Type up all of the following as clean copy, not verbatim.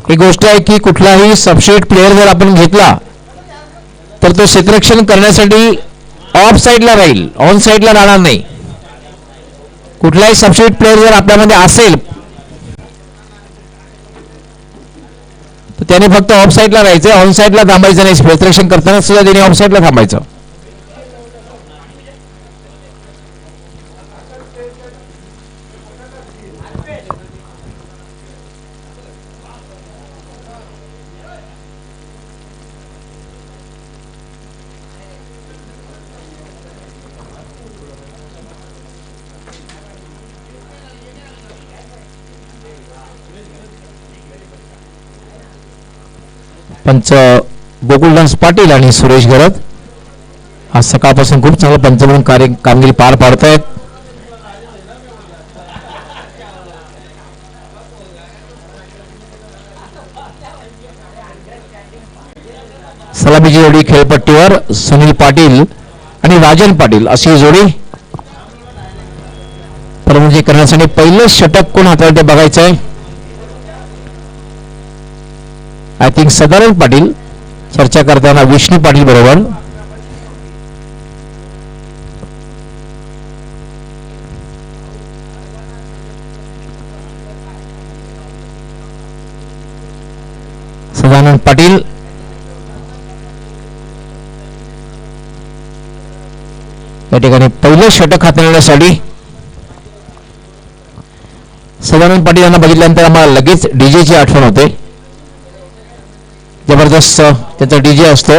ही गोष्ट आहे की कुठलाही सबस्टिट्यूट प्लेयर जर आपण घेतला तर तो क्षेत्ररक्षण करण्यासाठी ऑफ साईडला राहील, ऑन साईडला राहणार नाही. कुठलाही सबस्टिट्यूट प्लेयर जर आपल्यामध्ये असेल तर त्याने फक्त ऑफ साईडला राहायचं, ऑन साईडला थांबायचं नाही. क्षेत्ररक्षण करताना सुद्धा त्याने ऑफ साईडला थांबायचं. पंच गोकुलदास पाटील आणि सुरेश गरत आज सकाळपासून खूप चांगलं पंच म्हणून कामगिरी पार पाडत आहेत. सलामीची जोडी खेळपट्टीवर सुनील पाटील आणि राजन पाटील अशी जोडी परमजी करण्यासाठी पहिलं षटक कोण हाताळते ते बघायचं आहे. आय थिंक सदानंद पाटील चर्चा करताना विष्णू पाटील बरोबर. सदानंद पाटील या ठिकाणी पहिलं षटक हाताळण्यासाठी. सदानंद पाटील यांना बघितल्यानंतर आम्हाला लगेच डीजेची आठवण होते. जबरदस्त त्याचा डीजे असतो.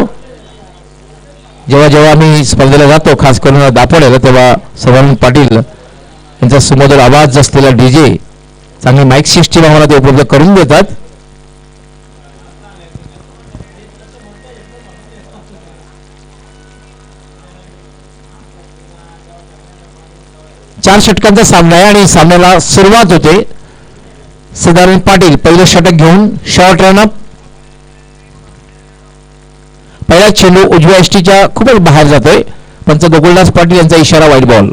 जेव्हा जेव्हा आम्ही स्पर्धेला जातो खास करून दापोड्याला तेव्हा सदानंद पाटील यांचा सुमधुर आवाज असलेला डीजे चांगली माईक सिस्टीम आम्हाला ते उपलब्ध करून देतात. चार षटकांचा सामना आहे आणि सामन्याला सुरुवात होते. सदानंद पाटील पहिलं षटक घेऊन शॉर्ट रनअप. पहिला चेंडू उजव्या यष्टीच्या खूपच बाहेर जातोय. पंच गोकुलदास पाटील यांचा इशारा वाईट बॉल.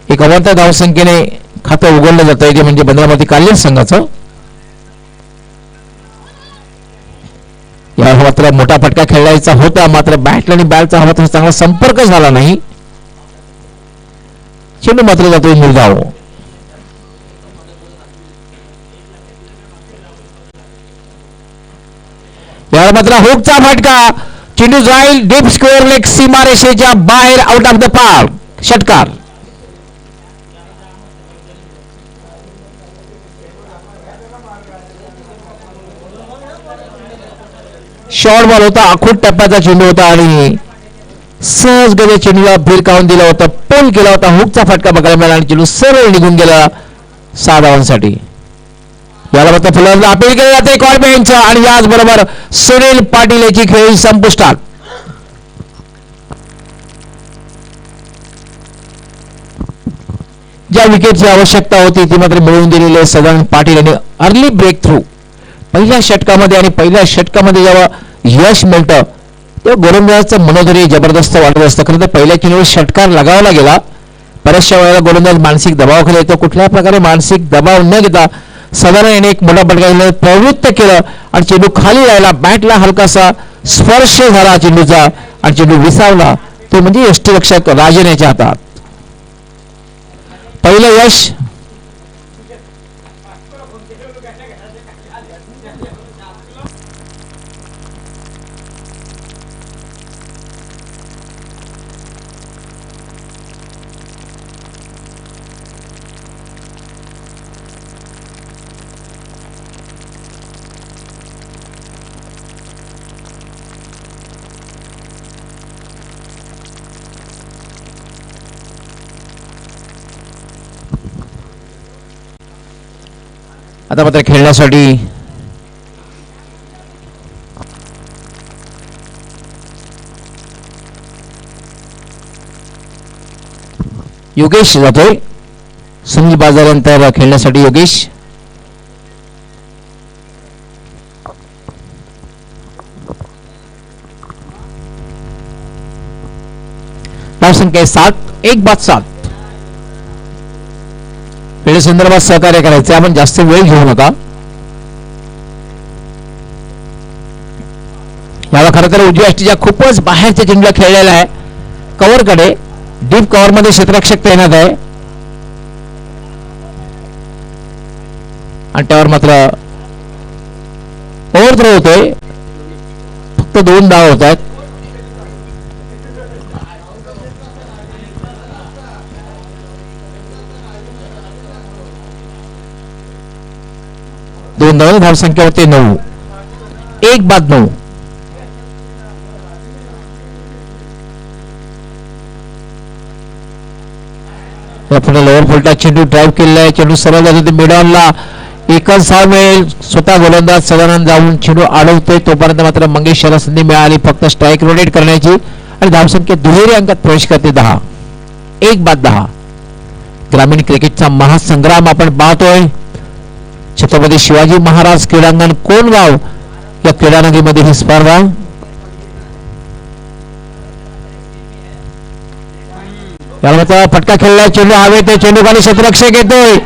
एक अवांतर धावसंख्येने खातं उघडलं जातंय ते म्हणजे बंदरामती कालिया संघाचं. यावर मात्र मोठा फटका खेळायचा होता, मात्र बॅट आणि बॅटचा हवा तसा चांगला संपर्क झाला नाही. चेंडू मात्र जातोय निर्धाव. यावर मात्र हुकचा फटका. चेंडू जाईल डीप स्क्वेअर लेग सीमारेषेच्या बाहेर, आउट ऑफ द पार्क. षटकार. शॉर्ट बॉल होता, आखूट टप्प्याचा चेंडू होता आणि सहज गजे चेंडूला भिरकावून दिला होता, पोल केला होता. हुकचा फटका बघायला मिळाला आणि चेंडू सरळ निघून गेला 6 धावांसाठी. याला मात्र फुलांना अपील केले जाते कॉर्बेनचं आणि याचबरोबर सुनील पाटील याची खेळी संपुष्टात. ज्या विकेटची आवश्यकता होती ती मात्र मिळवून दिलेले सदानंद पाटील यांनी अर्ली ब्रेक थ्रू पहिल्या षटकामध्ये. आणि पहिल्या षटकामध्ये जेव्हा यश मिळतं तेव्हा गोलंदाजाचं मनोधैर्य जबरदस्त वाटत असतं. खरं तर पहिल्या चेंडूवर षटकार लगावला गेला. बऱ्याचशा वेळेला गोलंदाज मानसिक दबावाखाली येतो. कुठल्या प्रकारे मानसिक दबाव न घेता सदानंद याने एक मोठा फटका प्रवृत्त केलं आणि चेंडू खाली राहिला. बॅटला हलकासा स्पर्श झाला चेंडूचा आणि चेंडू विसावला. तो म्हणजे यष्टीरक्षक राजन याच्या हातात. पहिलं यश. आता मात्र खेळण्यासाठी योगेश जातोय. सुनील बाजारानंतर खेळण्यासाठी योगेश. धावसंख्या 7, 1-7. वेळे संदर्भात सहकार्य करायचे, आपण जास्त वेळ घेऊ नका. याला खरं तर उजव्या यष्टीच्या खूपच बाहेरच्या चेंडूला खेळलेला आहे. कव्हरकडे डीप कव्हर मध्ये क्षेत्ररक्षक तैनात आहे आणि त्यावर मात्र ओव्हरथ्रो होतोय. फक्त 2 धावा होत आहेत. दोन धावा धावसंख्या होते 9. 1-9. पुढे लोअर फुलटा चेंडू ड्राईव्ह केलेला आहे. चेंडू सरळ जातो मिडॉनला. एकच धाव मिळेल. स्वतः गोलंदाज सदानंद जाऊन चेंडू अडवतोय. तोपर्यंत मात्र मंगेश याला संधी मिळाली फक्त स्ट्राईक रोटेट करण्याची आणि धावसंख्या दुहेरी अंकात प्रवेश करते 10. 1-10. ग्रामीण क्रिकेटचा महासंग्राम आपण पाहतोय. छत्रपती शिवाजी महाराज क्रीडांगण कोणगाव या क्रीडानगरीमध्ये ही स्पर्धा. याला मात्र फटका खेळलाय. चेंडू हवेत. चेंडू खाली क्षेत्ररक्षक येतोय.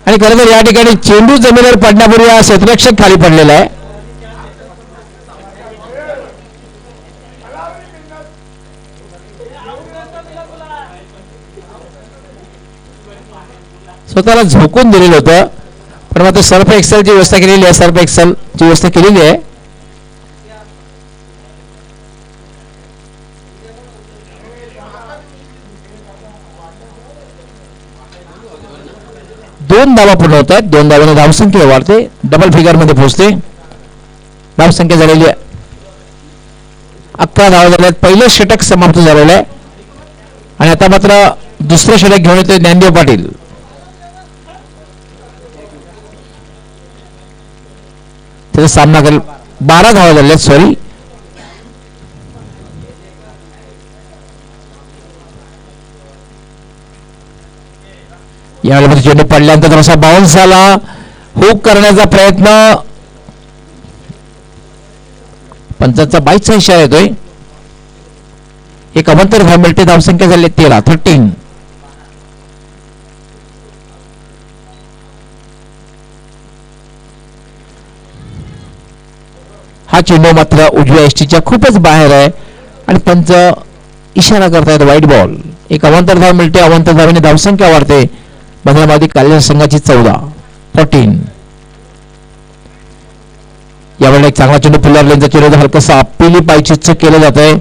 आणि खरं तर या ठिकाणी चेंडू जमिनीवर पडण्यापूर्वी हा क्षेत्ररक्षक खाली पडलेला आहे. स्वतःला झोकून दिलेलं होतं पण मात्र सर्फ एक्सेलची व्यवस्था केलेली आहे. सर्फ एक्सेलची व्यवस्था केलेली आहे. दोन धावा पूर्ण होत आहेत. 2 धावांनी धावसंख्या वाढते. डबल फिगर मध्ये पोहोचते. धावसंख्या झालेली आहे 11 धावा झाल्या. पहिलं षटक समाप्त झालेलं आहे आणि आता मात्र दुसरं षटक घेऊन येतोय ज्ञानदेव पाटील. त्याचा सामना करेल. 12 धावा झाल्या. सॉरी, यावेळी चेंडू पडल्यानंतर थोडासा बाउन्स झाला. हुक करण्याचा प्रयत्न. पंचांचा 22चा इशारा येतोय. एक अवंतर धाव मिळते. धावसंख्या झाली 13. हा चेंडू मात्र उजव्या यष्टीच्या खूपच बाहेर आहे आणि पंच इशारा करतायत वाईट बॉल. एक अवंतर धाव मिळते. अवंतर धावेने धावसंख्या वाढते. बंधनाबादी काल्या संघाची 14. यावेळेला एक चांगला चेंडू पुल्लारलेंचा चेंडू हलकासा पिली पायचीच केलं जात आहे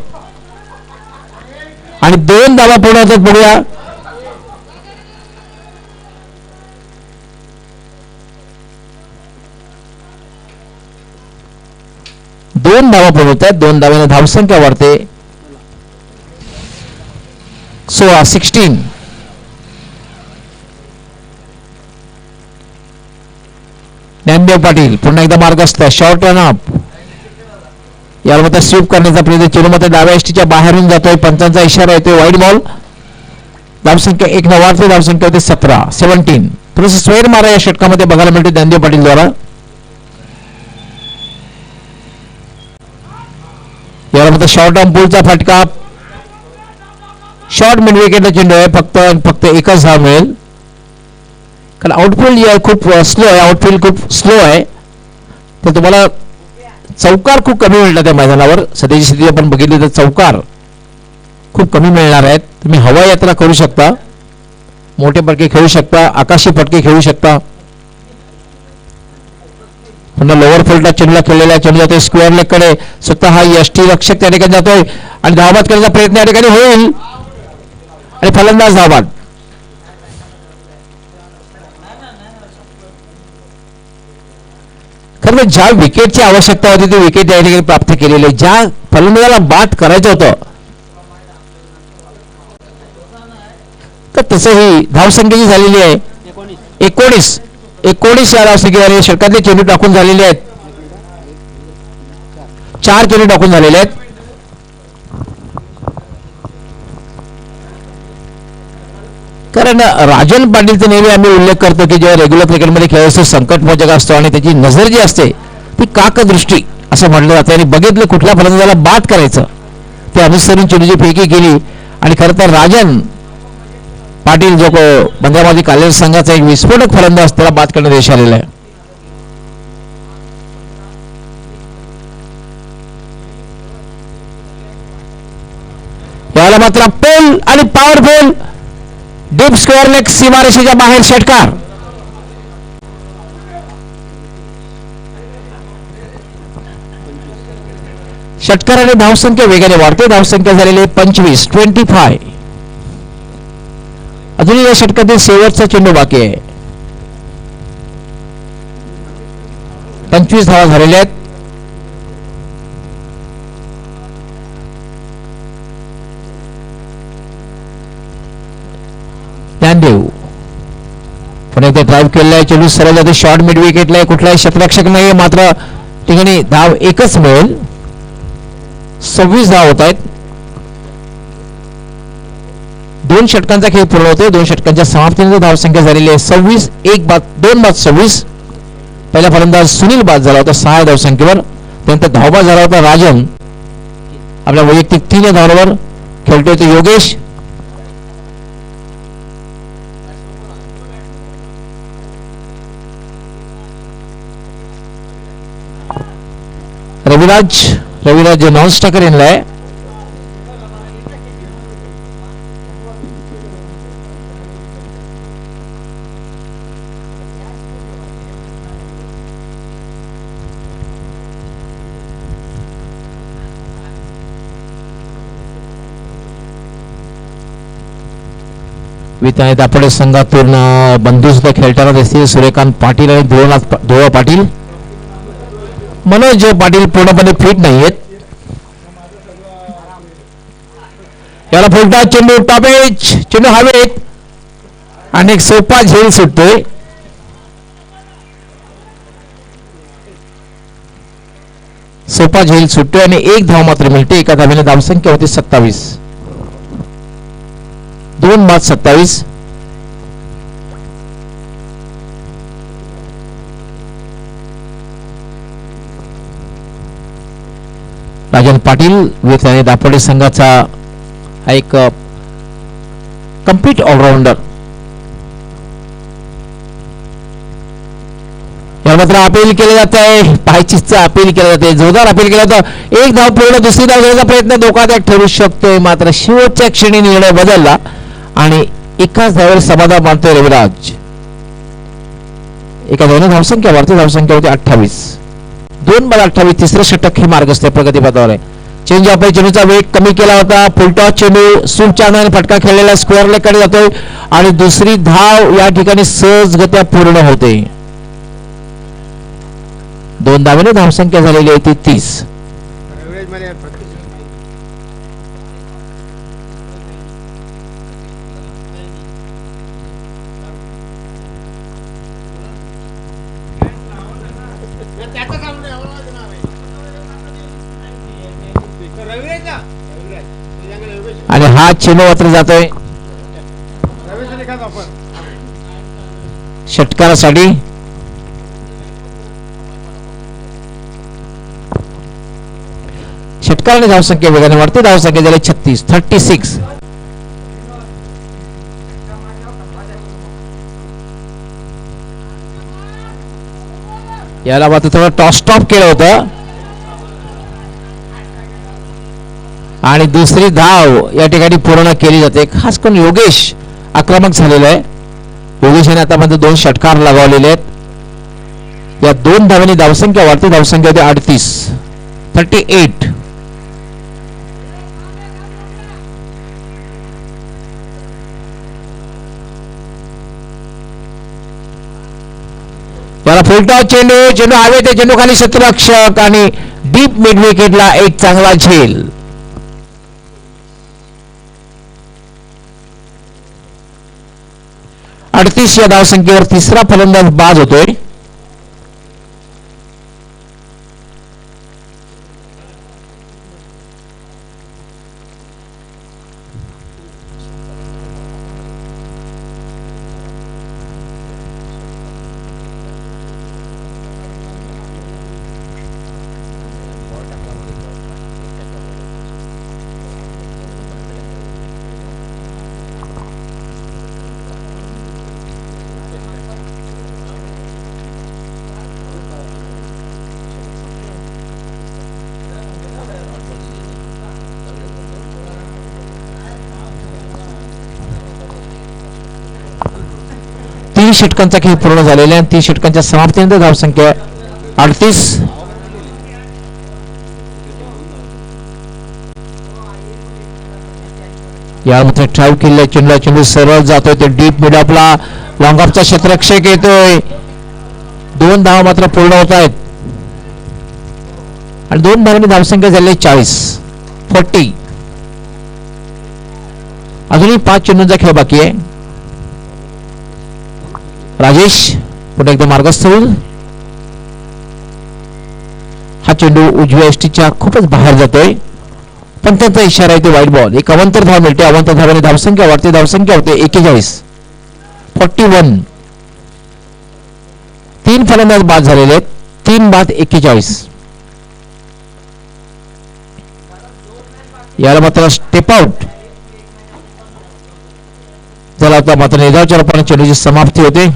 आणि 2 धावा पूर्ण होतात. बघूया दोन धावा पूर्ण होत आहेत. 2 धाव्याने धावसंख्या वाढते. 16. ज्ञानदेव पाटील पुन्हा एकदा मार्गस्थ. Short run up. याला मात्र स्वीप करण्याचा प्रयत्न. चेंडू मात्र डाव्या यष्टीच्या बाहेरून जातोय. पंचांचा इशारा येतोय वाईट बॉल. धावसंख्या 1 न वाढते. धावसंख्या होते 17. थोडंसं स्वैर मारा या षटकामध्ये बघायला मिळते ज्ञानदेव पाटील द्वारा. याला मात्र शॉर्ट आर्म पुलचा फटका. शॉर्ट मिड विकेटला चेंडू आहे. फक्त एकच धाव मिळेल कारण आउटफील्ड खूप स्लो आहे. आउटफील्ड खूप स्लो आहे तर तुम्हाला चौकार खूप कमी मिळतात त्या मैदानावर. सध्याची स्थिती आपण बघितली तर चौकार खूप कमी मिळणार आहेत. तुम्ही हवाई यात्रा करू शकता. मोठे फटके खेळू शकता. आकाशी फटके खेळू शकता. पुन्हा लोअर फील्डला चेंडूला खेळलेला चेंडू जातोय स्क्वेअर लेग कडे. स्वतः हा यष्टी रक्षक त्या ठिकाणी जातोय आणि धावबाद करण्याचा प्रयत्न या ठिकाणी होईल आणि फलंदाज धावबाद. खरं ज्या विकेटची आवश्यकता होती ती विकेट या ठिकाणी प्राप्त केलेली आहे. ज्या फलंदाजाला बाद करायचं होतं तर तसंही धावसंख्या झालेली आहे 19 या धावसंख्येवर षटकातले चेंडू टाकून झालेले आहेत. 4 चेंडू टाकून झालेले आहेत. कारण राजन पाटीलचा नेहमी आम्ही उल्लेख करतो की जेव्हा रेग्युलर क्रिकेटमध्ये खेळायचं संकट मोजक असतो आणि त्याची नजर जी असते ती काकदृष्टी असं म्हटलं जातं आणि बघितलं कुठल्या फलंदाजाला बाद करायचं ते अनुसरून चेंडूची फेकी केली आणि खरं तर राजन पाटील जो बंद्राबादी कालेज संघाचा एक विस्फोटक फलंदाज त्याला बाद करण्यात यश आलेलं आहे. याला मात्र पोल आणि पॉवरफुल डीप स्क्वेअर लेग सीमारेषेच्या बाहेर षटकार. षटकाराने धावसंख्या वेगाने वाढते. धावसंख्या झालेली 25. अजूनही या षटकातील शेवटचा चेंडू बाकी आहे. 25 धावा झालेल्या आहेत. ज्ञानदेव पण एकदा ड्राईव्ह केलेला आहे. चेंडू सरळ जाते शॉर्ट मिड विकेटला आहे. कुठलाही क्षेत्ररक्षक नाही, मात्र ठिकाणी धाव एकच मिळेल. 26 धाव होत आहेत. 2 षटकांचा खेळ पूर्ण होतोय. 2 षटकांच्या समाप्तीनंतर धावसंख्या झालेली आहे 26. 2 बाद 26. पहिला फलंदाज सुनील बाद झाला होता 6 धावसंख्येवर. त्यानंतर धावबाद झाला होता राजन. आपल्या वैयक्तिक 3 धावांवर खेळतोय तो योगेश. रविराज नॉन स्टॉकर इनला आहे. विताने दापोडे संघातून बंधू सुद्धा खेळताना दिसतील. सूर्यकांत पाटील आणि ध्रुव पाटील. मनोज पाटील पूर्णपणे फिट नाहीयेत. याला फुलटा चेंडू टॉपेज. चेंडू हवेत आणि एक सोपा झेल सुटतोय. सोपा झेल सुटतोय आणि 1 धाव मात्र मिळते. एका धावेने धावसंख्या होती 27. 2 बाद 27. राजन पाटील विथाने दापोडे संघाचा एक कम्प्लीट ऑलराऊंडर. या मात्र अपील केलं जात आहे. पायचीचं अपील केलं जाते. जोरदार अपील केलं जातं. 1 धाव पूर्ण. दुसरी धाव घेण्याचा प्रयत्न धोकादायक ठरू शकतोय, मात्र शेवटच्या क्षणी निर्णय बदलला आणि एकाच धावेवर समाधान मानतोय रविराज. एका धावेने धावसंख्या वाढते. धावसंख्या होती 28. 2 बाद 28. तिसरं षटक हे मार्गस्थ प्रगतीपथावर आहे. चेंज ऑफ चेंडूचा वेग कमी केला होता. फुलटॉस चेंडू सूचनाने फटका खेळलेला स्क्वेअर लेग कडे जातोय आणि दुसरी धाव या ठिकाणी सहजगत्या पूर्ण होते. 2 धावेने धावसंख्या झालेली आहे ती 30. आणि हा चेंडू मात्र जातोय षटकारासाठी. षटकाराने धावसंख्या वेगाने वाढते. धावसंख्या झाली 36. याला मात्र थोडं टॉस स्टॉप केलं होतं आणि दुसरी धाव या ठिकाणी पूर्ण केली जाते. खास करून योगेश आक्रमक झालेला आहे. योगेशाने आतापर्यंत 2 षटकार लगावलेले आहेत. या 2 धावांनी धावसंख्या वाढते. धावसंख्या होती 38. याला फुलटॉस चेंडू हवे ते चेंडू खाली क्षेत्ररक्षक आणि डीप मिड विकेटला एक चांगला झेल. या धावसंख्येवर तिसरा फलंदाज बाद होतोय. 30 षटकांचा खेळ पूर्ण झालेला आहे. 30 षटकांच्या समाप्तीनंतर धावसंख्या 38. यामध्ये ट्राय केलेला चेंडू चेंडू सरळ जातोय ते डीप मिड आपला लॉंग ऑफचा क्षेत्ररक्षक येतोय. 2 धावा मात्र पूर्ण होत आहेत आणि 2 धावांनी धावसंख्या झाली 40. अजूनही 5 चेंडूंचा खेळ बाकी आहे. राजेश पुन्हा एकदा मार्गस्थ होईल. हा चेंडू उजव्या एसटीच्या खूपच बाहेर जातोय पण त्यांचा इशारा आहे ते वाईट बॉल. एक अवंतर धाव मिळते. अवंतर धावाने धावसंख्या वाढते. धावसंख्या होते 41. 3 फलंदाज बाद झालेले आहेत. 3 बाद 41. याला मात्र स्टेप आउट झाला होता. मात्र निर्धावाच्या रूपाने चेंडूची समाप्ती होते.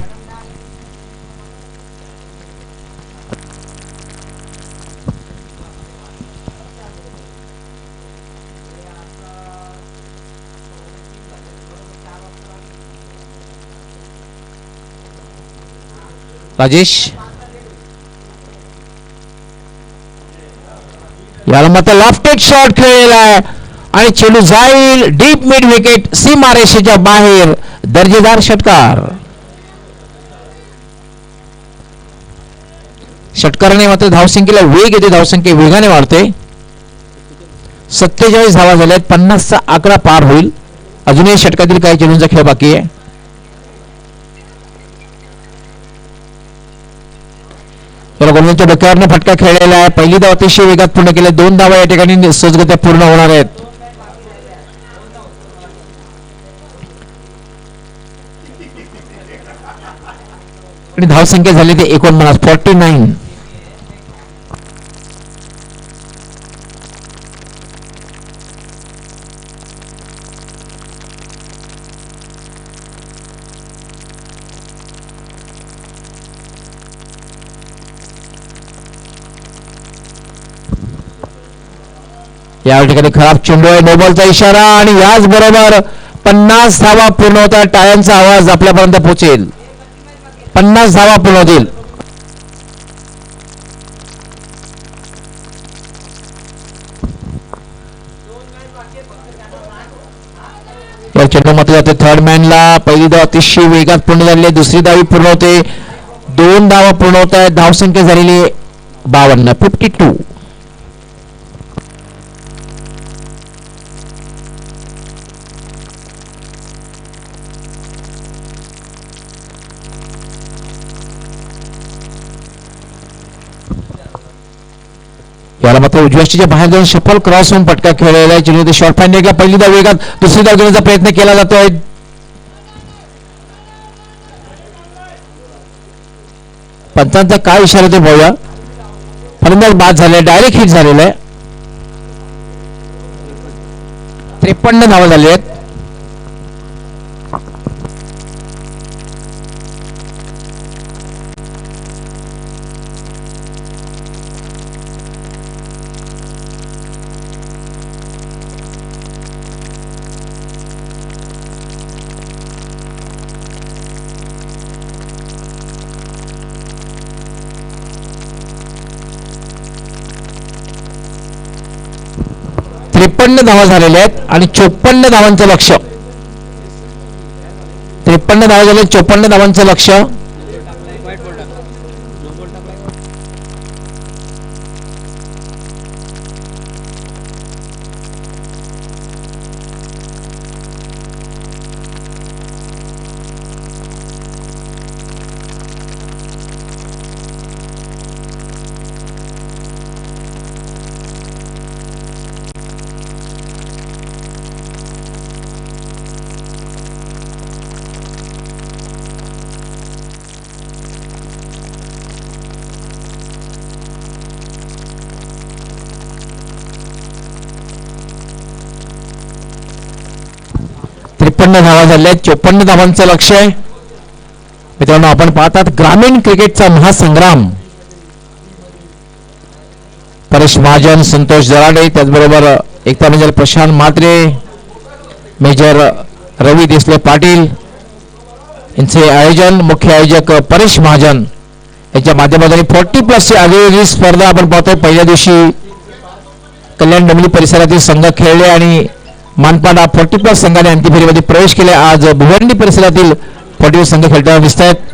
राजेश याला मात्र लॉफ्टेड शॉट खेळलेला आहे आणि चेंडू जाईल डीप मिड विकेट सीमारेषेच्या बाहेर. दर्जेदार षटकार. षटकाराने मात्र धावसंख्येला वेग येते. धावसंख्या वेगाने वाढते. 47 धावा झाल्यात. 50चा आकडा पार होईल. अजूनही षटकातील काही चेंडूंचा खेळ बाकी आहे. गोलंदाजाच्या डोक्यावरनं फटका खेळलेला आहे. पहिली धाव अतिशय वेगात पूर्ण केली. 2 धावा या ठिकाणी सहजगत्या पूर्ण होणार आहेत. आणि धावसंख्या झाली ते 49. या ठिकाणी खराब चेंडू आहे. नोबॉलचा इशारा आणि याच बरोबर 50 धावा पूर्ण होतात. टाळ्यांचा आवाज आपल्यापर्यंत पोहोचेल. 50 धावा पूर्ण होतील. या चेंडू मात्र जाते थर्ड मॅनला. पहिली धाव अतिशय वेगात पूर्ण झाली आहे. दुसरी धावी पूर्ण होते. 2 धावा पूर्ण होत आहेत. धावसंख्या झालेली 52. याला मात्र उजव्या बाहेर जाऊन शफल क्रॉस होऊन पटका खेळलेला आहे. चेंडू शॉर्ट फाईन एकला पहिली धाव वेगात दुसरी धाव घेण्याचा प्रयत्न केला जातोय. पंचांचा काय इशारा ते पाहूया. फलंदाज बाद झाले. डायरेक्ट हिट झालेला आहे. 53 धावा झाले आहेत. धावा झालेल्या आहेत आणि 54 धावांचं लक्ष. 53 धावा झाले. 54 धावांचं लक्ष. धावा झाल्या. 54 धावांचं लक्ष आहे. मित्रांनो आपण पाहतात ग्रामीण क्रिकेटचा महासंग्राम. परेश महाजन, संतोष जराडे, त्याचबरोबर एकता मेजर प्रशांत म्हात्रे, मेजर रवी देसले पाटील, यांचे आयोजन मुख्य आयोजक परेश महाजन यांच्या माध्यमातून 40+ ची आगळी स्पर्धा आपण पाहतोय. पहिल्या दिवशी कल्याण डोंबिवली परिसरातील संघ खेळले आणि मानपाडा 40+ संघाने अंतिम फेरीमध्ये प्रवेश केले. आज भिवंडी परिसरातील 40 संघ खेळताना दिसत आहेत.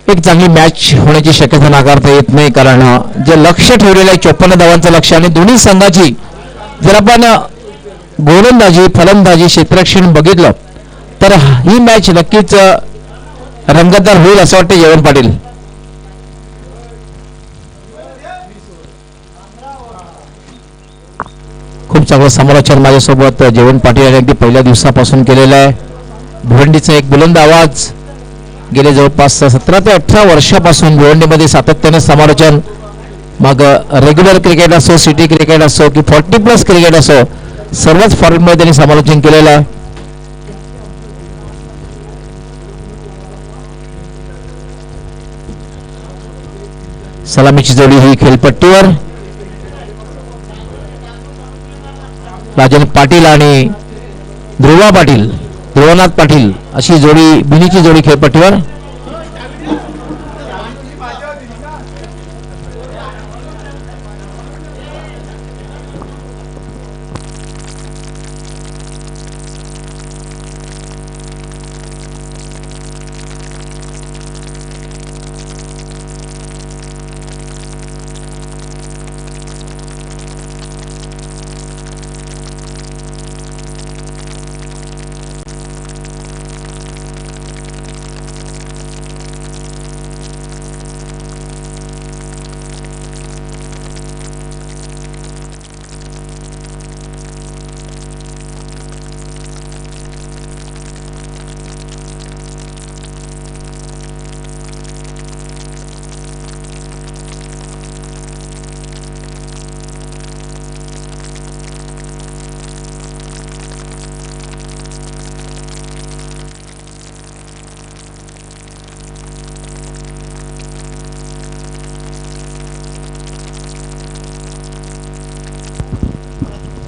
एक चांगली मॅच होण्याची शक्यता नाकारता येत नाही, कारण जे लक्ष ठेवलेलं आहे 54 धावांचं लक्ष आणि दोन्ही संघाची जर आपण गोलंदाजी फलंदाजी क्षेत्ररक्षण बघितलं तर ही मॅच नक्कीच रंगतदार होईल असं वाटतं. जयवंत पाटील खूप चांगलं समालोचन माझ्यासोबत जयवंत पाटील यांनी अगदी पहिल्या दिवसापासून केलेलं आहे. भिवंडीचा एक बुलंद आवाज गेले जवळपास 17 ते 18 वर्षापासून भिवंडीमध्ये सातत्याने समालोचन, मग रेग्युलर क्रिकेट असो सिटी क्रिकेट असो की 40+ क्रिकेट असो सर्वच फॉर्मॅटमध्ये त्यांनी समालोचन केलेलं आहे. सलामीची जोडी ही खेळपट्टीवर राजन पाटील आणि ध्रुवनाथ पाटील अशी जोडी बिनीची जोडी खेळपट्टीवर.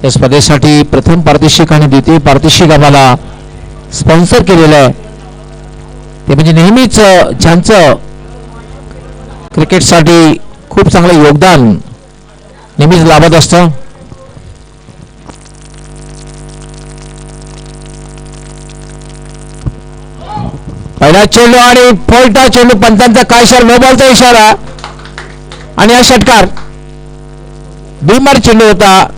या स्पर्धेसाठी प्रथम पारितोषिक आणि द्वितीय पारितोषिक आम्हाला स्पॉन्सर केलेलं आहे ते म्हणजे नेहमीच ज्यांचं क्रिकेटसाठी खूप चांगलं योगदान नेहमीच लाभत असतं. पहिला चेंडू आणि फोल्टा चेंडू, पंतांचा काय इशारा, नो बॉलचा इशारा आणि हा षटकार. बीमार चेंडू होता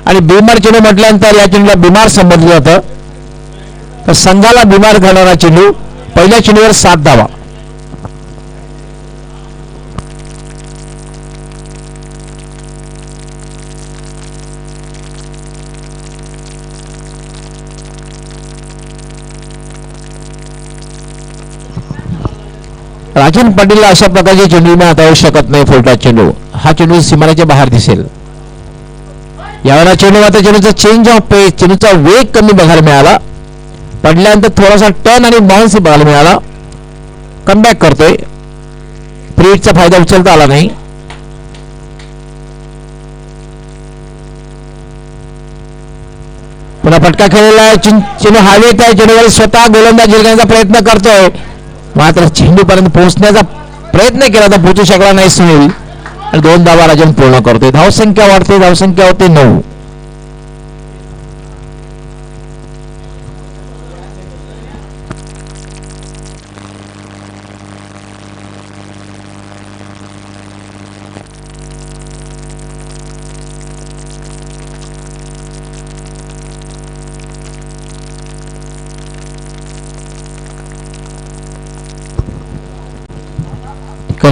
आणि बीमार चेंडू म्हटल्यानंतर या चेंडूला बीमार समजलं जातं, तर संघाला बीमार करणारा चेंडू. पहिल्या चेंडूवर 7 धावा. राजन पाटीलला अशा प्रकारचे चेंडू मी हाताळू शकत नाही. फुलटॉस चेंडू, हा चेंडू सीमारेच्या बाहेर दिसेल. यावेळेला चेंडू आता चेंडूचा चेंज ऑफ पेस, चेंडूचा वेग कमी बघायला मिळाला. पडल्यानंतर थोडासा टर्न आणि बाउन्स बघायला मिळाला. कमबॅक करतोय. फ्रीटचा फायदा उचलता आला नाही. पुन्हा फटका खेळलेला आहे. चेंडू हवेत आहे. चेंडूवर स्वतः गोलंदाज जिरण्याचा प्रयत्न करतोय, मात्र चेंडू पर्यंत पोहोचण्याचा प्रयत्न केला तर पोहोचू शकला नाही सुनील. आणि 2 धावा राजन पूर्ण करतोय. धावसंख्या वाढते, धावसंख्या होते 9.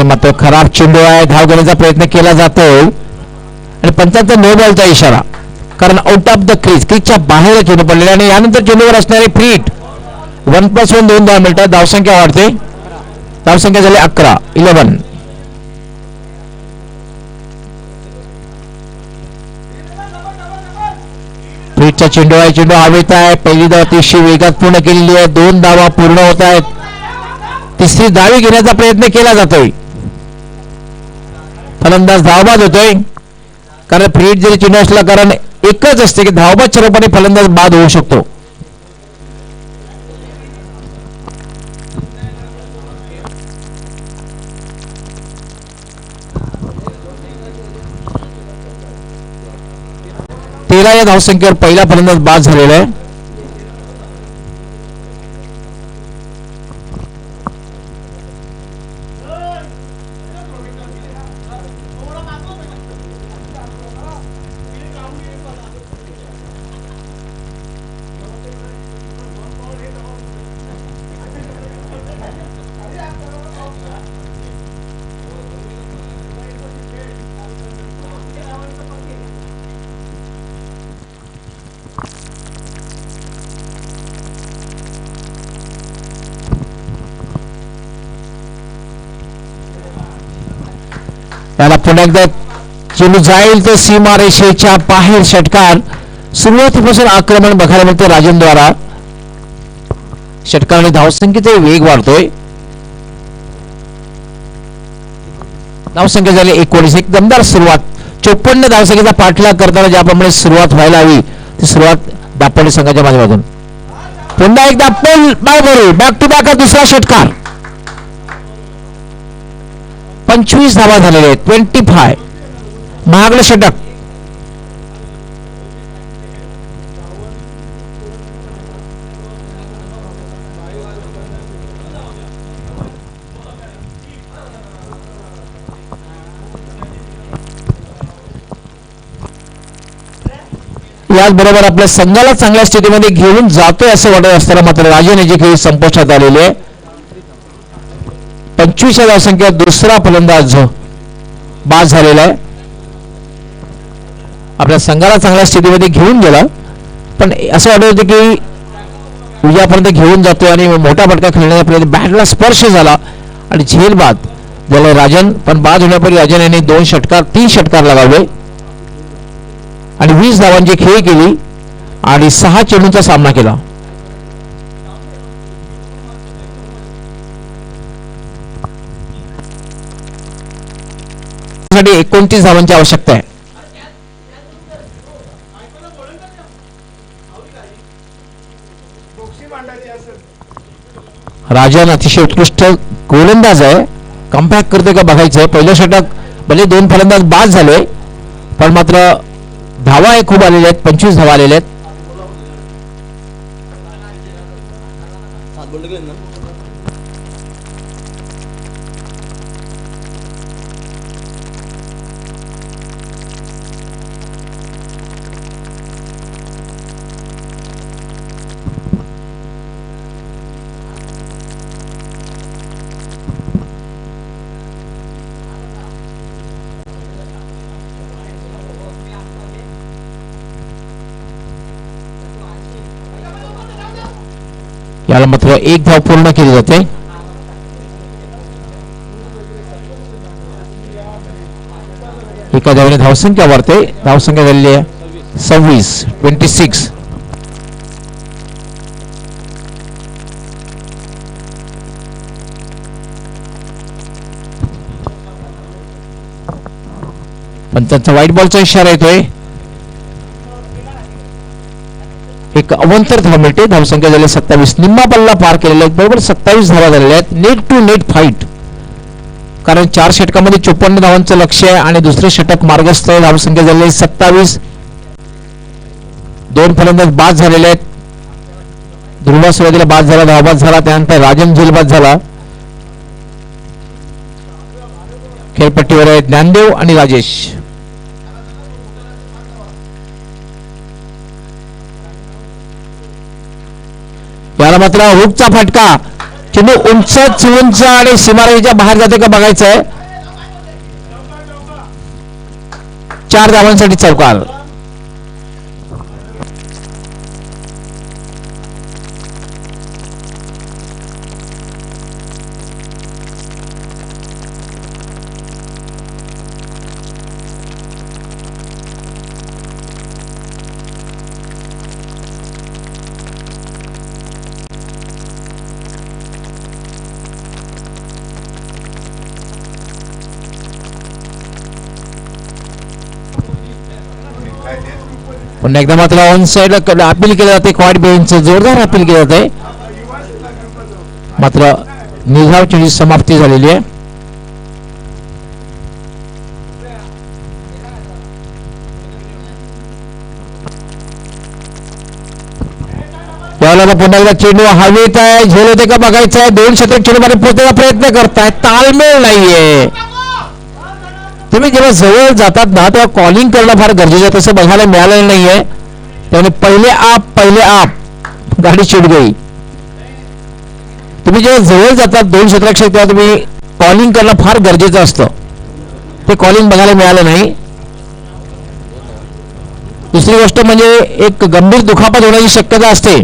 मात्र खराब चेंडू आहे. धाव घेण्याचा प्रयत्न केला जातोय आणि पंचांचा नो बॉलचा इशारा, कारण आउट ऑफ द क्रीज, क्रीजच्या बाहेर चेंडू पडलेला. आणि यानंतर चेंडूवर असणारे फ्रीट 1+1 2 धावा मिळतात. धावसंख्या वाढते. धावसंख्या झाली 11. फ्रीटचा चेंडू आहे. चेंडू हवेत आहे. पहिली धाव अतिशय वेगात पूर्ण केलेली आहे. 2 धावा पूर्ण होत आहेत. तिसरी धावी घेण्याचा प्रयत्न केला जातोय. फलंदाज धावबाद होतोय, कारण फ्रीट जरी चेंडू असला कारण एकच असते की धावबादच्या रूपाने फलंदाज बाद होऊ शकतो. तेरा या धावसंख्येवर पहिला फलंदाज बाद झालेला आहे. त्याला पुन्हा एकदा चेंडू जाईल तर सीमा रेषेच्या बाहेर. षटकार सुरुवातीपासून आक्रमण बघायला मिळते राजनद्वारा. षटकार आणि धावसंख्येचा वेग वाढतोय. धावसंख्या झाली 19. एक दमदार सुरुवात. 54 धावसंख्येचा पाठलाग करताना ज्याप्रमाणे सुरुवात व्हायला हवी ती सुरुवात दापोली संघाच्या माध्यमातून. पुन्हा एकदा पुल बॅक टू बॅक दुसरा षटकार. 25 धावा झालेले आहेत. 25 महागडे षटक. याचबरोबर आपल्या संघाला चांगल्या स्थितीमध्ये घेऊन जातोय असं वाटत असताना मात्र राजन याची खेळी संपुष्टात आलेली आहे. 25 धावसंख्या दुसरा फलंदाज बाद झालेला आहे. आपल्या संघाला चांगल्या स्थितीमध्ये घेऊन गेला, पण असं वाटत होतं की उद्यापर्यंत घेऊन जातोय आणि मोठा फटका खेळण्याचा प्रयत्न, बॅटला स्पर्श झाला आणि झेल बाद झाला राजन. पण बाद होण्यापूर्वी राजन यांनी 3 षटकार लगावले आणि 20 धावांची खेळी केली आणि 6 चेंडूंचा सामना केला. साठी 29 धावांची आवश्यकता आहे. राजन अतिशय उत्कृष्ट गोलंदाज आहे. कमबॅक करते का बघायचं. पहिलं षटक भले 2 फलंदाज बाद झाले, पण मात्र धावा खूप आलेल्या आहेत. 25 धावा आलेल्या आहेत. याला मात्र 1 धाव पूर्ण केली जाते. एका धावेने धावसंख्या वाढते. धावसंख्या झालेली आहे 26. पण त्यांचा व्हाईट बॉलचा इशारा येतोय. एक अवंतर धाव मिळते. धावसंख्या झाली 27. निम्मा पल्ला पार केलेला आहे. बरोबर 27 धावा झालेल्या आहेत. नेट टू नेट फाईट, कारण 4 षटकामध्ये 54 धावांचं लक्ष आहे आणि दुसरे षटक मार्गस्थ आहे. धावसंख्या झालेली 27. 2 फलंदाज बाद झालेले आहेत. ध्रुवा सुरुवातीला बाद झाला, धावबाद झाला, त्यानंतर राजन झेल बाद झाला. खेळपट्टीवर आहेत ज्ञानदेव आणि राजेश. याला मात्र हुकचा फटका. चेंडू उंच आणि सीमारेषेच्या बाहेर जाते का बघायचं आहे. 4 धावांसाठी चौकार. पुन्हा एकदा मात्र ऑन साइड अपील केलं जाते. क्वाड बेंच जोरदार अपील केलं जाते. मात्र निर्धावाची समाप्ती झालेली आहे. त्याला पुन्हा एकदा चेंडू हवेत आहे. झेल होते का बघायचं आहे. 2 षटक चेंडूमध्ये पोहोचण्याचा प्रयत्न करताय. ताळमेळ नाहीये. तुम्ही जेव्हा जवळ जातात ना तेव्हा कॉलिंग करणं फार गरजेचं आहे. तसं बघायला मिळालेलं नाहीये. त्यामुळे पहिले आप गाडी चिड गई. तुम्ही जेव्हा जवळ जातात 2 षटकापेक्षा तेव्हा तुम्ही कॉलिंग करणं फार गरजेचं असतं. ते कॉलिंग बघायला मिळालं नाही. दुसरी गोष्ट म्हणजे एक गंभीर दुखापत होण्याची शक्यता असते.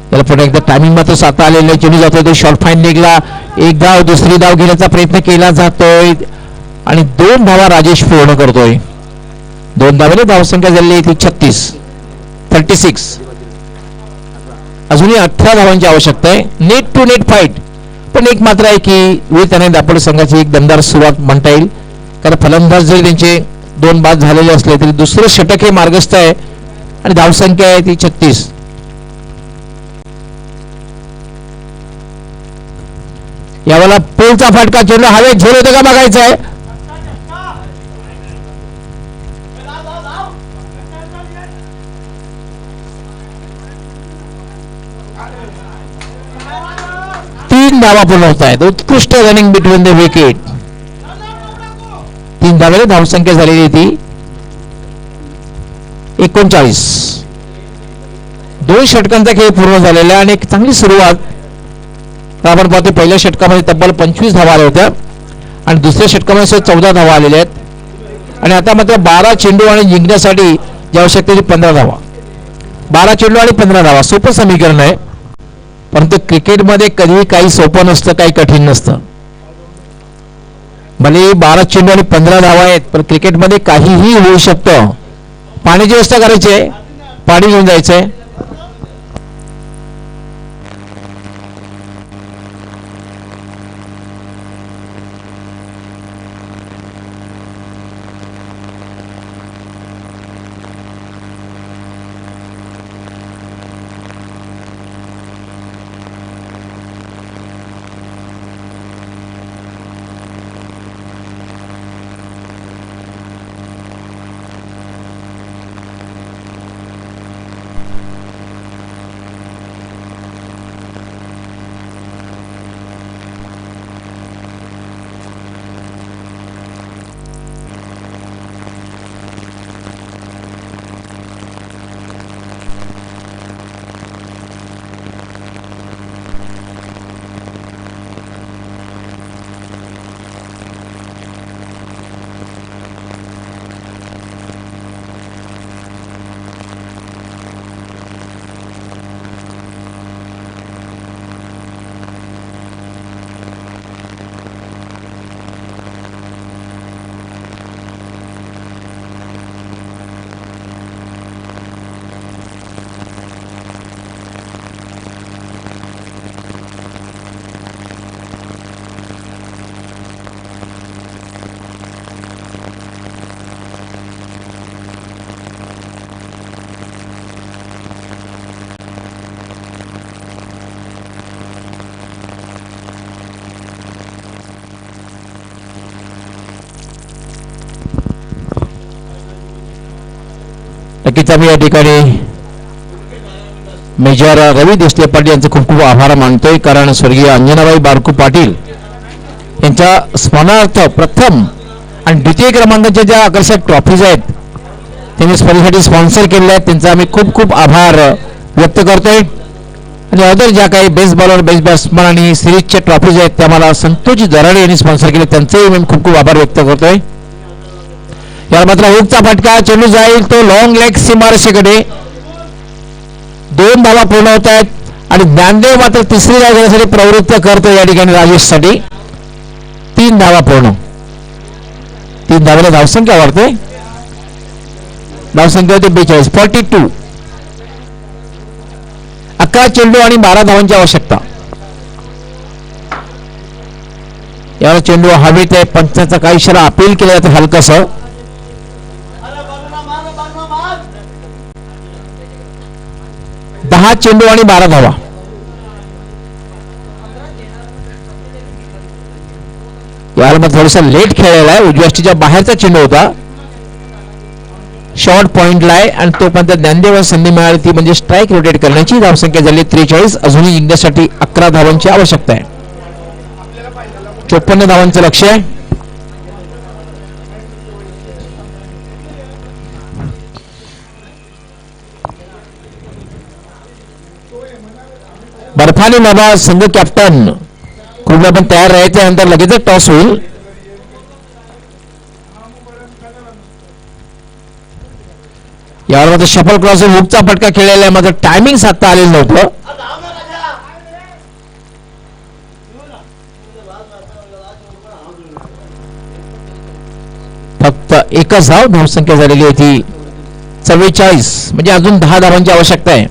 त्याला पुन्हा एकदा टायमिंग मात्र साता आलेलं. चेंडू जातोय तो शॉर्ट फाईन निघला. एक धाव दुसरी धाव घेण्याचा प्रयत्न केला जातोय आणि 2 धावा राजेश पूर्ण करतोय. 2 धावेने धावसंख्या झालेली ती 36. अजूनही 18 धावांची आवश्यकता आहे. Net to net fight. पण एक मात्र आहे की विथ आणि दापोड संघाची एक दमदार सुरुवात म्हणता येईल. कारण फलंदाज जरी त्यांचे 2 बाद झालेले असले तरी दुसरं षटक हे मार्गस्थ आहे आणि धावसंख्या आहे ती 36. यावेळेला पोलचा फटका. चेंडू हवेत झेल होते का बघायचं आहे. धावा पूर्ण होत आहेत. उत्कृष्ट रनिंग बिटवीन द विकेट. 3 धावेने धावसंख्या झालेली ती 39. 2 षटकांचा खेळ पूर्ण झालेला आणि एक चांगली सुरुवात आपण पाहतो. पहिल्या षटकामध्ये तब्बल 25 धावा आल्या होत्या आणि दुसऱ्या षटकामध्ये 14 धावा आलेल्या आहेत आणि आता मात्र 12 चेंडू आणि जिंकण्यासाठी जी आवश्यकता ती 15 धावा. 12 चेंडू आणि 15 धावा सोपं समीकरण आहे. परंतु क्रिकेटमध्ये कधीही काही सोपं नसतं, काही कठीण नसतं. भले 12 चेंडू आणि 15 धावा आहेत पण क्रिकेटमध्ये काहीही होऊ शकतं. पाण्याची व्यवस्था करायची आहे. पाणी घेऊन जायचंय. नक्कीच आम्ही या ठिकाणी मेजर रवी देसले पाटील यांचे खूप खूप आभार मानतोय, कारण स्वर्गीय अंजनाबाई बारकू पाटील यांच्या स्मरणार्थ प्रथम आणि द्वितीय क्रमांकाच्या ज्या आकर्षक ट्रॉफीज आहेत त्यांनी स्पर्धेसाठी स्पॉन्सर केलेल्या आहेत, त्यांचा आम्ही खूप खूप आभार व्यक्त करतोय. आणि अदर ज्या काही बेस्ट बॉलर, बेस्ट बॅट्समन आणि सिरीजच्या ट्रॉफीज आहेत त्या मला संतोष दराडे यांनी स्पॉन्सर केले, त्यांचेही मी खूप खूप आभार व्यक्त करतोय. याला मात्र हुकचा फटका, चेंडू जाईल तो लॉंग लेग सीमारेषेकडे. 2 धावा पूर्ण होत आहेत आणि ज्ञानदेव मात्र तिसरी धाव घेण्यासाठी प्रवृत्त करतो या ठिकाणी राजेशसाठी. 3 धावा पूर्ण, 3 धावेला धावसंख्या वाढते, धावसंख्या होती 42, 42. 11 चेंडू आणि 12 धावांची आवश्यकता. याला चेंडू हवेत आहे, पंचाचा काही इशारा अपील केला जातं हलकस. 10 चेंडू आणि 12 धावा. याला मग थोडासा लेट खेळलेला आहे, उजव्या यष्टीच्या बाहेरचा चेंडू होता, शॉर्ट पॉइंटला आहे आणि तोपर्यंत ज्ञानदेवाला संधी मिळाली ती म्हणजे स्ट्राईक रोटेट करण्याची. धावसंख्या झाली 43, अजूनही जिंकण्यासाठी 11 धावांची आवश्यकता आहे. 54 धावांचं लक्ष आहे. बर्फानी बाबा संघ कॅप्टन कृपया पण तयार राहायचं, नंतर लगेच टॉस होईल. यावर मात्र शफल क्रॉस हुकचा फटका खेळलेला आहे, मात्र टायमिंग साधता आलेलं नव्हतं. फक्त एकच धाव, धावसंख्या झालेली होती 44, म्हणजे अजून 10 धावांची आवश्यकता आहे.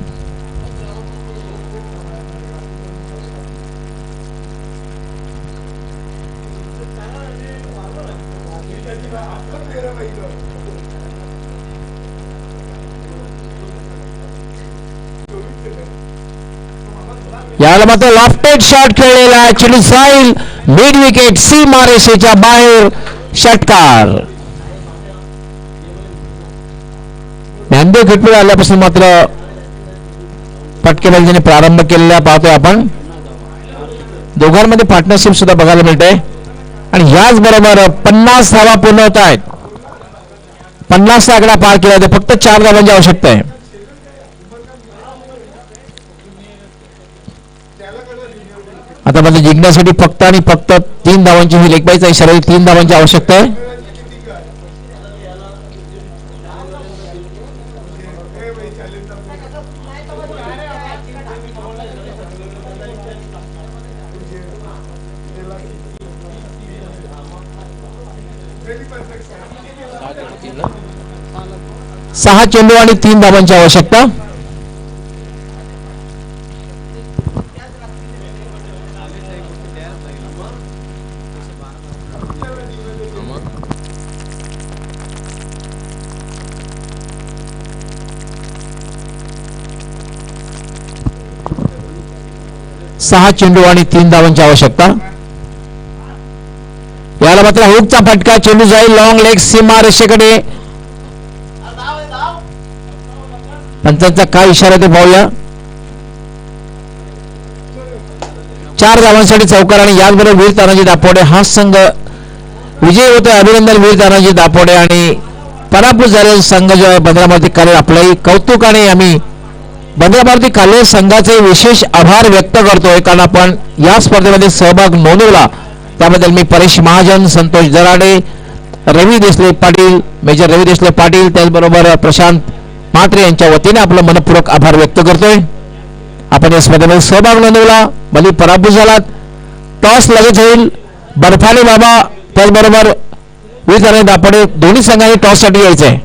याला मात्र लॉफ्टेड शॉट खेळलेला आहे, चेंडू जाईल मिड विकेट सीमारेषेच्या बाहेर. षटकार. ज्ञानदेव खेटपे आल्यापासून मात्र फटकेबाजीने प्रारंभ केलेला पाहतोय आपण. दोघांमध्ये पार्टनरशिप सुद्धा बघायला मिळते आणि याच बरोबर 50 धावा पूर्ण होत आहेत. 50 आकडा पार केला तर फक्त 4 धावांची आवश्यकता आहे. आता म्हणजे जिंकण्यासाठी फक्त आणि फक्त 3 धावांची ही लेगबाईचा इशारा, 3 धावांची आवश्यकता आहे. सहा चेंडू आणि 3 धावांची आवश्यकता. सहा चेंडू आणि 3 धावांची आवश्यकता. याला मात्र हुकचा फटका, चेंडू जाईल लॉंग लेग सीमारेषेकडे. पंचांचा काय इशारा ते पाहूया. 4 धावांसाठी चौकार आणि याचबरोबर वीर तानाजी दापोडे हा संघ विजय होतोय. अभिनंदन वीर तानाजी दापोडे. आणि पराभूत झालेला संघ जो आहे बंद्रामारुती काले, आपलंही कौतुक आणि आम्ही बंद्रामारुती काले संघाचे विशेष आभार व्यक्त करतोय, कारण आपण या स्पर्धेमध्ये सहभाग नोंदवला त्याबद्दल मी परेश महाजन, संतोष दराडे, रवी देसले पाटील, मेजर रवी देसले पाटील, त्याचबरोबर प्रशांत म्हात्रे यांच्या वतीने आपलं मनपूर्वक आभार व्यक्त करतोय. आपण या स्पर्धेमध्ये सहभाग नोंदवला, भले पराभूत झालात. टॉस लगेच होईल. बर्फानी बाबा त्याचबरोबर वीर तानाजी दापोडे दोन्ही संघांनी टॉससाठी यायचंय.